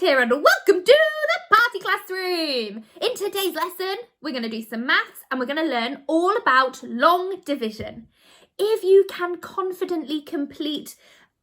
here and welcome to the party classroom. In today's lesson, we're going to do some maths and we're going to learn all about long division. If you can confidently complete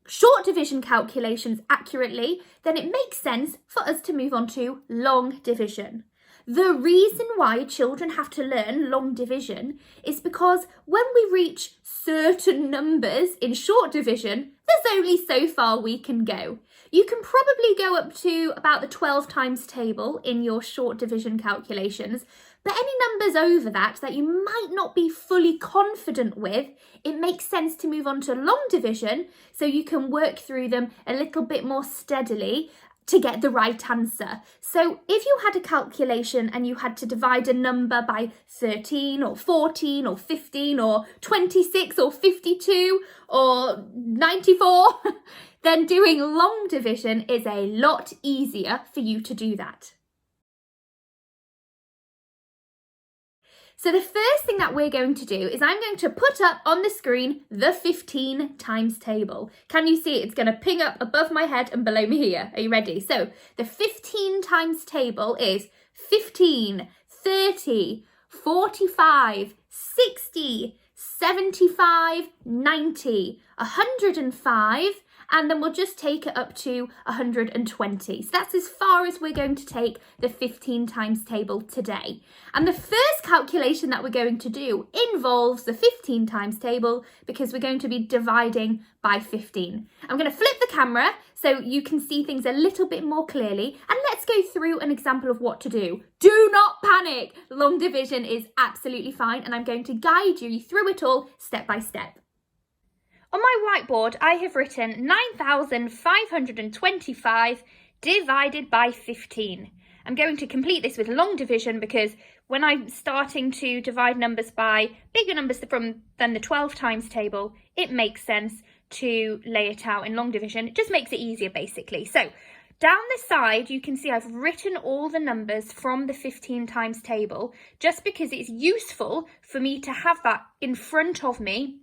short division calculations accurately, then it makes sense for us to move on to long division. The reason why children have to learn long division is because when we reach certain numbers in short division, there's only so far we can go. You can probably go up to about the 12 times table in your short division calculations, but any numbers over that you might not be fully confident with, it makes sense to move on to long division so you can work through them a little bit more steadily to get the right answer. So if you had a calculation and you had to divide a number by 13 or 14 or 15 or 26 or 52 or 94, then doing long division is a lot easier for you to do that. So the first thing that we're going to do is I'm going to put up on the screen the 15 times table. Can you see it? It's going to ping up above my head and below me here. Are you ready? So the 15 times table is 15, 30, 45, 60, 75, 90, 105, and then we'll just take it up to 120. So that's as far as we're going to take the 15 times table today. And the first calculation that we're going to do involves the 15 times table because we're going to be dividing by 15. I'm going to flip the camera so you can see things a little bit more clearly, and let's go through an example of what to do. Do not panic. Long division is absolutely fine, and I'm going to guide you through it all step by step. On my whiteboard, I have written 9,525 divided by 15. I'm going to complete this with long division because when I'm starting to divide numbers by bigger numbers than the 12 times table, it makes sense to lay it out in long division. It just makes it easier, basically. So down the side, you can see I've written all the numbers from the 15 times table just because it's useful for me to have that in front of me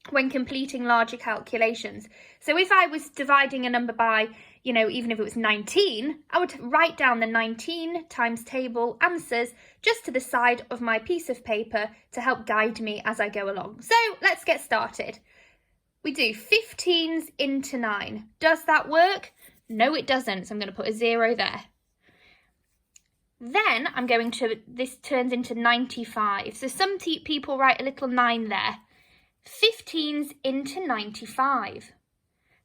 when completing larger calculations. So if I was dividing a number by, even if it was 19, I would write down the 19 times table answers just to the side of my piece of paper to help guide me as I go along. So let's get started. We do 15s into 9. Does that work? No, it doesn't. So I'm going to put a 0 there. Then this turns into 95. So some people write a little 9 there. 15s into 95.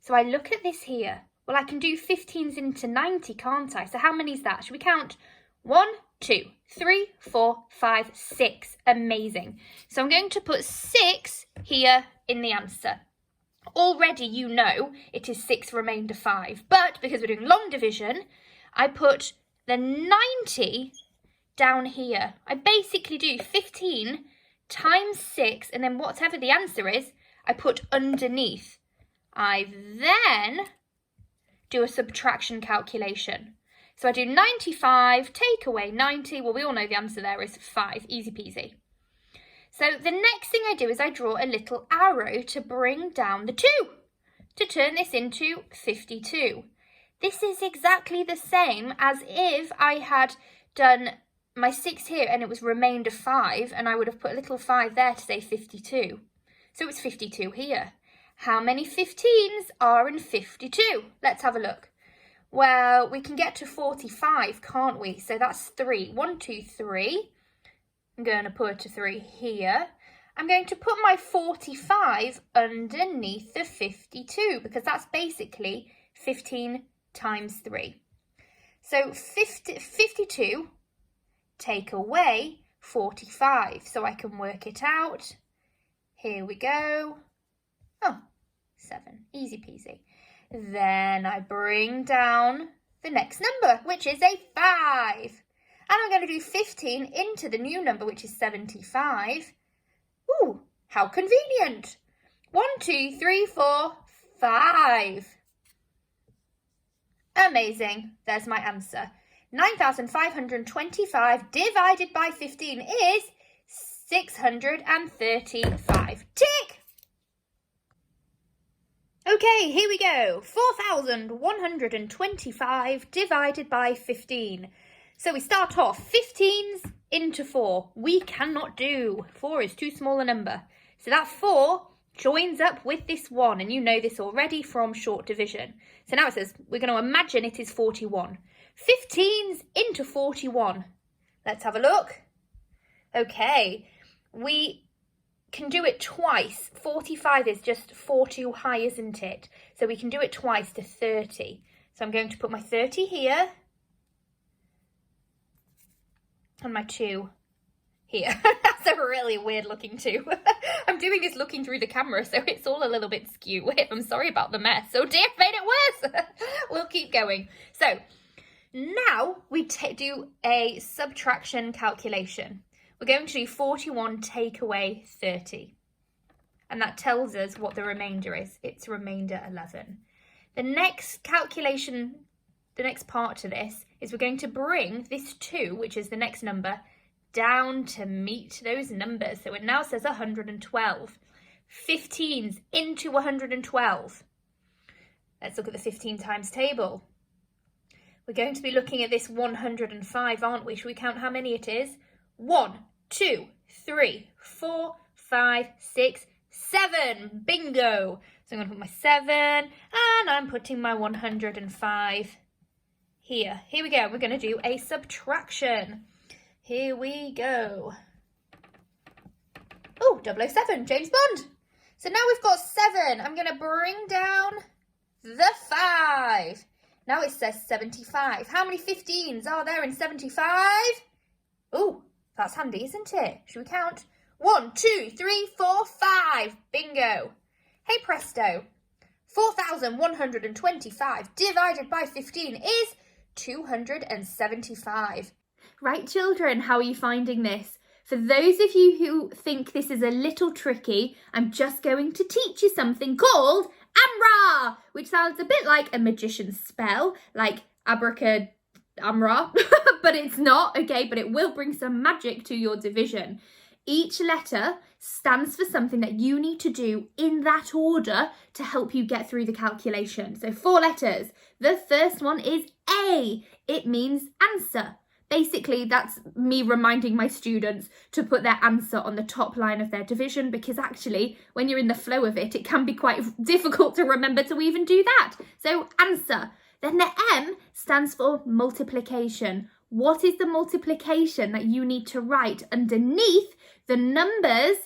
So I look at this here. Well, I can do 15s into 90, can't I? So how many is that? Should we count? 1, 2, 3, 4, 5, 6. Amazing. So I'm going to put 6 here in the answer. Already you know it is 6 remainder 5. But because we're doing long division, I put the 90 down here. I basically do 15 times 6, and then whatever the answer is, I put underneath. I then do a subtraction calculation. So I do 95, take away 90. Well, we all know the answer there is 5. Easy peasy. So the next thing I do is I draw a little arrow to bring down the 2, to turn this into 52. This is exactly the same as if I had done my 6 here and it was remainder 5, and I would have put a little 5 there to say 52. So it's 52 here. How many 15s are in 52? Let's have a look. Well, we can get to 45, can't we? So that's 3. 1, 2, 3. I'm going to put a 3 here. I'm going to put my 45 underneath the 52 because that's basically 15 times 3. So 52 take away 45, so I can work it out. Here we go. Oh, 7, easy peasy. Then I bring down the next number, which is a 5. And I'm going to do 15 into the new number, which is 75. Ooh, how convenient. 1, 2, 3, 4, 5. Amazing. There's my answer. 9,525 divided by 15 is 635. Tick! Okay, Okay, here we go. 4,125 divided by 15. So we start off 15s into 4. We cannot do. 4 is too small a number. So that 4 joins up with this 1, and you know this already from short division. So now it says we're going to imagine it is 41. 15s into 41. Let's have a look. Okay, we can do it twice. 45 is just 4 too high, isn't it? So we can do it twice to 30. So I'm going to put my 30 here and my 2 here. That's a really weird looking 2. I'm doing this looking through the camera, so it's all a little bit skew. I'm sorry about the mess. Oh dear, made it worse. We'll keep going. So now we do a subtraction calculation. We're going to do 41 take away 30. And that tells us what the remainder is. It's remainder 11. The next calculation, the next part to this, is we're going to bring this 2, which is the next number, down to meet those numbers. So it now says 112. 15s into 112. Let's look at the 15 times table. We're going to be looking at this 105, aren't we? Should we count how many it is? 1, 2, 3, 4, 5, 6, 7. Bingo! So I'm going to put my 7 and I'm putting my 105 here. Here we go. We're going to do a subtraction. Here we go. Oh, 007, James Bond. So now we've got 7. I'm going to bring down the 5. Now it says 75. How many 15s are there in 75? Oh, that's handy, isn't it? Should we count? 1, 2, 3, 4, 5. Bingo. Hey presto. 4,125 divided by 15 is 275. Right, children, how are you finding this? For those of you who think this is a little tricky, I'm just going to teach you something called Amra, which sounds a bit like a magician's spell, like Amra, but it's not, okay? But it will bring some magic to your division. Each letter stands for something that you need to do in that order to help you get through the calculation. So 4 letters. The first one is A. It means answer. Basically, that's me reminding my students to put their answer on the top line of their division, because actually, when you're in the flow of it, it can be quite difficult to remember to even do that. So answer. Then the M stands for multiplication. What is the multiplication that you need to write underneath the numbers?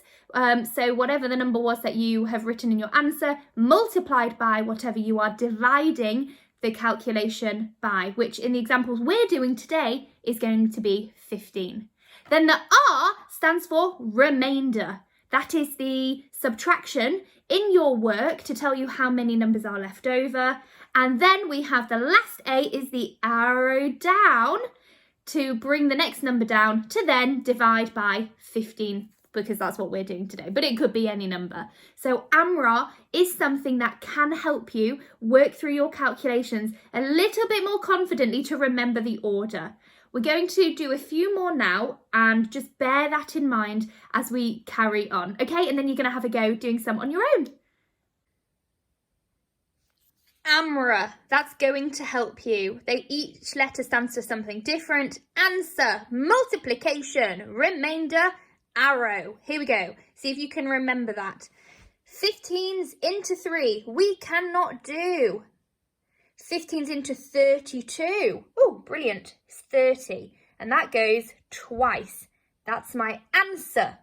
So whatever the number was that you have written in your answer, multiplied by whatever you are dividing the calculation by, which in the examples we're doing today is going to be 15. Then the R stands for remainder. That is the subtraction in your work to tell you how many numbers are left over. And then we have the last A is the arrow down to bring the next number down to then divide by 15, because that's what we're doing today, but it could be any number. So Amra is something that can help you work through your calculations a little bit more confidently to remember the order. We're going to do a few more now, and just bear that in mind as we carry on, okay? And then you're going to have a go doing some on your own. Amra, that's going to help you. Each letter stands for something different. Answer, multiplication, remainder, arrow. Here we go. See if you can remember that. 15s into 3, we cannot do. 15s into 32. Oh, brilliant. It's 30. And that goes twice. That's my answer.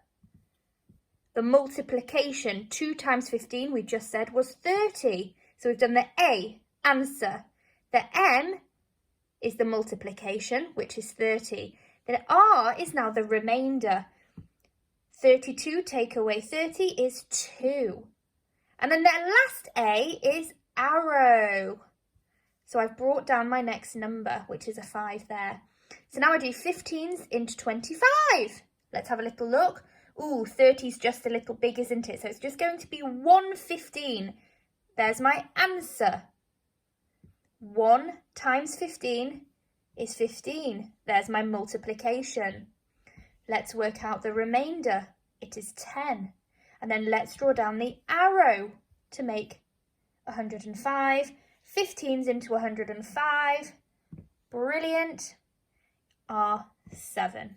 The multiplication, 2 times 15, we just said, was 30. So we've done the A, answer. The M is the multiplication, which is 30. The R is now the remainder. 32 take away 30 is 2. And then the last A is arrow. So I've brought down my next number, which is a 5 there. So now I do 15s into 25. Let's have a little look. Ooh, 30 is just a little big, isn't it? So it's just going to be 115. There's my answer. 1 times 15 is 15. There's my multiplication. Let's work out the remainder. It is 10. And then let's draw down the arrow to make 105. 15s into 105. Brilliant. Are 7.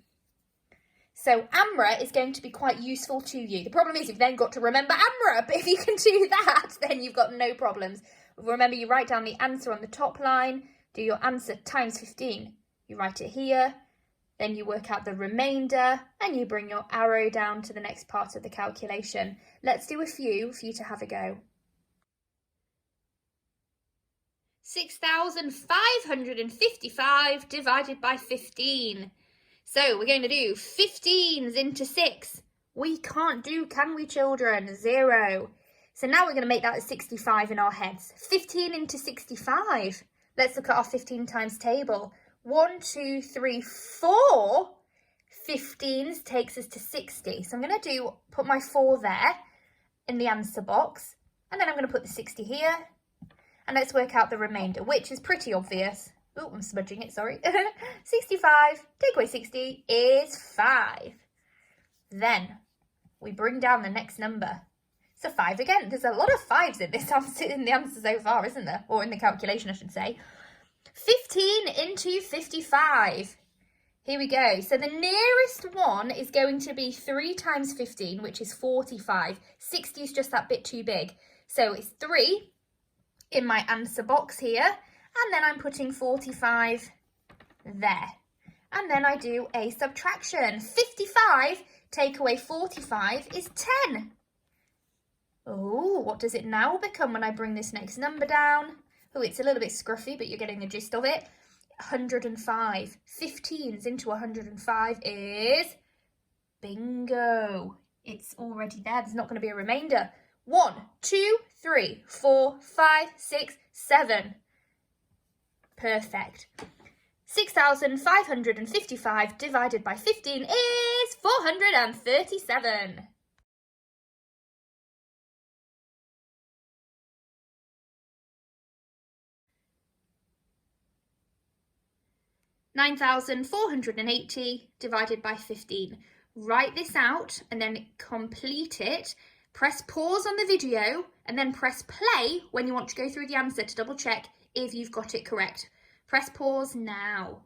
So Amra is going to be quite useful to you. The problem is you've then got to remember Amra, but if you can do that, then you've got no problems. Remember, you write down the answer on the top line, do your answer times 15. You write it here, then you work out the remainder, and you bring your arrow down to the next part of the calculation. Let's do a few for you to have a go. 6,555 divided by 15. So we're going to do 15s into 6. We can't do, can we, children? 0. So now we're going to make that a 65 in our heads. 15 into 65. Let's look at our 15 times table. 1, 2, 3, 4. 15s takes us to 60. So I'm going to put my 4 there in the answer box. And then I'm going to put the 60 here. And let's work out the remainder, which is pretty obvious. Oh, I'm smudging it, sorry. 65, take away 60 is 5. Then we bring down the next number. So 5 again. There's a lot of 5s in this answer, in the answer so far, isn't there? Or in the calculation, I should say. 15 into 55. Here we go. So the nearest one is going to be 3 times 15, which is 45. 60 is just that bit too big. So it's 3 in my answer box here. And then I'm putting 45 there. And then I do a subtraction. 55 take away 45 is 10. Oh, what does it now become when I bring this next number down? Oh, it's a little bit scruffy, but you're getting the gist of it. 105. 15s into 105 is bingo. It's already there. There's not going to be a remainder. 1, 2, 3, 4, 5, 6, 7. Perfect. 6,555 divided by 15 is 437. 9,480 divided by 15. Write this out and then complete it. Press pause on the video and then press play when you want to go through the answer to double check if you've got it correct. Press pause now.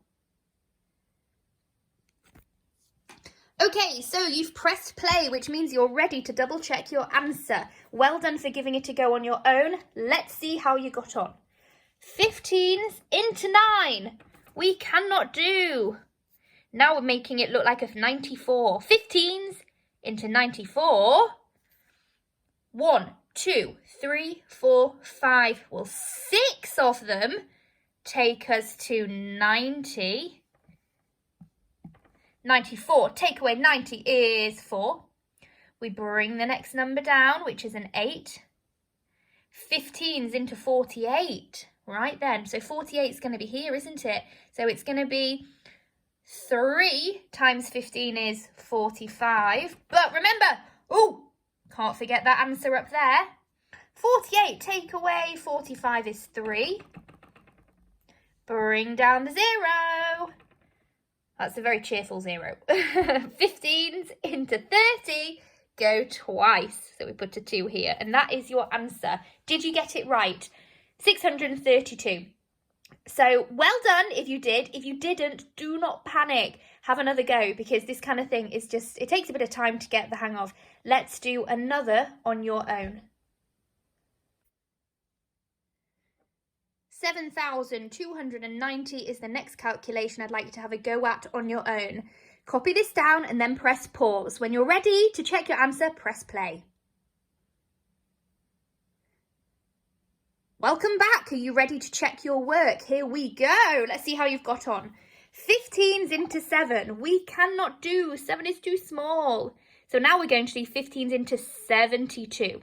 Okay, so you've pressed play, which means you're ready to double check your answer. Well done for giving it a go on your own. Let's see how you got on. 15s into 9. We cannot do. Now we're making it look like a 94. 15s into 94. 1, 2, 3, 4, 5. Well, 6 of them take us to 90. 94. Take away 90 is 4. We bring the next number down, which is an 8. 15s into 48. Right then. So 48 is going to be here, isn't it? So it's going to be 3 times 15 is 45. But remember, oh, can't forget that answer up there. 48, take away 45 is 3. Bring down the 0. That's a very cheerful 0. 15s into 30 go twice. So we put a 2 here. And that is your answer. Did you get it right? 632. So well done if you did. If you didn't, do not panic. Have another go, because this kind of thing is just, it takes a bit of time to get the hang of. Let's do another on your own. 7,290 is the next calculation I'd like you to have a go at on your own. Copy this down and then press pause. When you're ready to check your answer, press play. Welcome back. Are you ready to check your work? Here we go. Let's see how you've got on. 15s into 7. We cannot do. 7 is too small. So now we're going to do 15s into 72.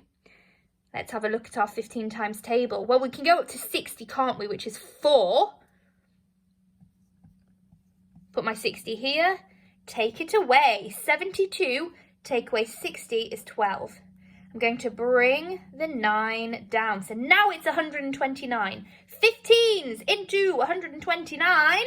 Let's have a look at our 15 times table. Well, we can go up to 60, can't we? Which is 4. Put my 60 here. Take it away. 72. Take away 60 is 12. I'm going to bring the 9 down. So now it's 129. 15s into 129.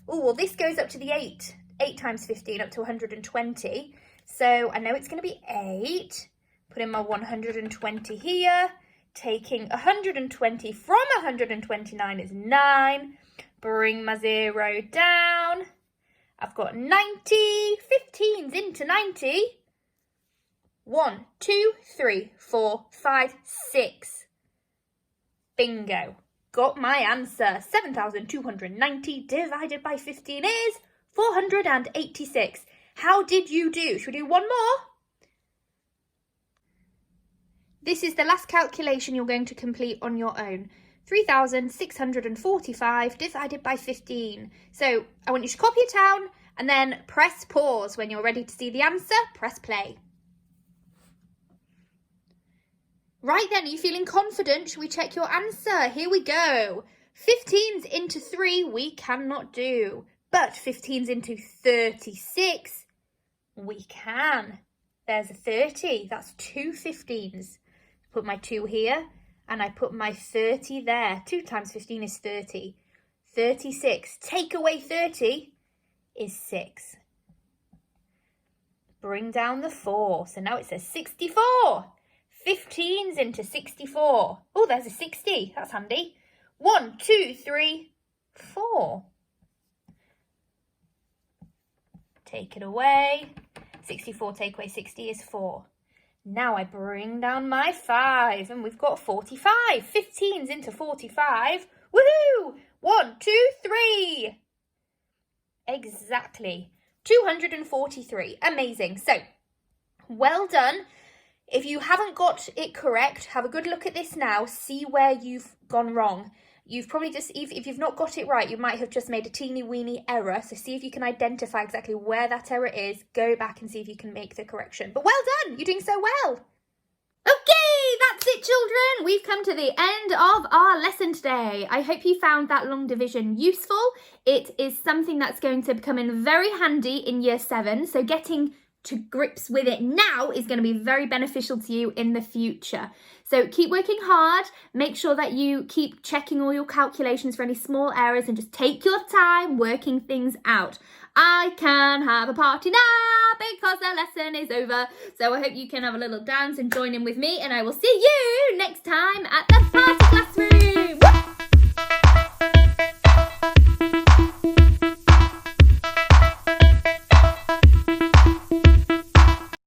Oh, well, this goes up to the 8. 8 times 15 up to 120. So I know it's going to be 8. Put in my 120 here. Taking 120 from 129 is 9. Bring my 0 down. I've got 90. 15s into 90. 1, 2, 3, 4, 5, 6. Bingo. Got my answer. 7,290 divided by 15 is 486. How did you do? Should we do one more? This is the last calculation you're going to complete on your own. 3,645 divided by 15. So I want you to copy it down and then press pause. When you're ready to see the answer, press play. Right then, are you feeling confident? Shall we check your answer? Here we go. 15s into 3 we cannot do, but 15s into 36 we can. There's a 30, that's 2 15s. Put my 2 here and I put my 30 there. 2 times 15 is 30. 36. Take away 30 is 6. Bring down the 4. So now it says 64. 15s into 64. Oh, there's a 60. That's handy. 1, 2, 3, 4. Take it away. 64 take away 60 is 4. Now I bring down my 5 and we've got 45. 15s into 45. Woohoo! 1, 2, 3. Exactly. 243. Amazing. So, well done. If you haven't got it correct, have a good look at this now. See where you've gone wrong. You've probably just, if you've not got it right, you might have just made a teeny weeny error. So see if you can identify exactly where that error is. Go back and see if you can make the correction. But well done, you're doing so well. Okay, that's it, children. We've come to the end of our lesson today. I hope you found that long division useful. It is something that's going to come in very handy in year 7. So getting to grips with it now is going to be very beneficial to you in the future. So keep working hard, make sure that you keep checking all your calculations for any small errors and just take your time working things out. I can have a party now because the lesson is over. So I hope you can have a little dance and join in with me, and I will see you next time at the party classroom.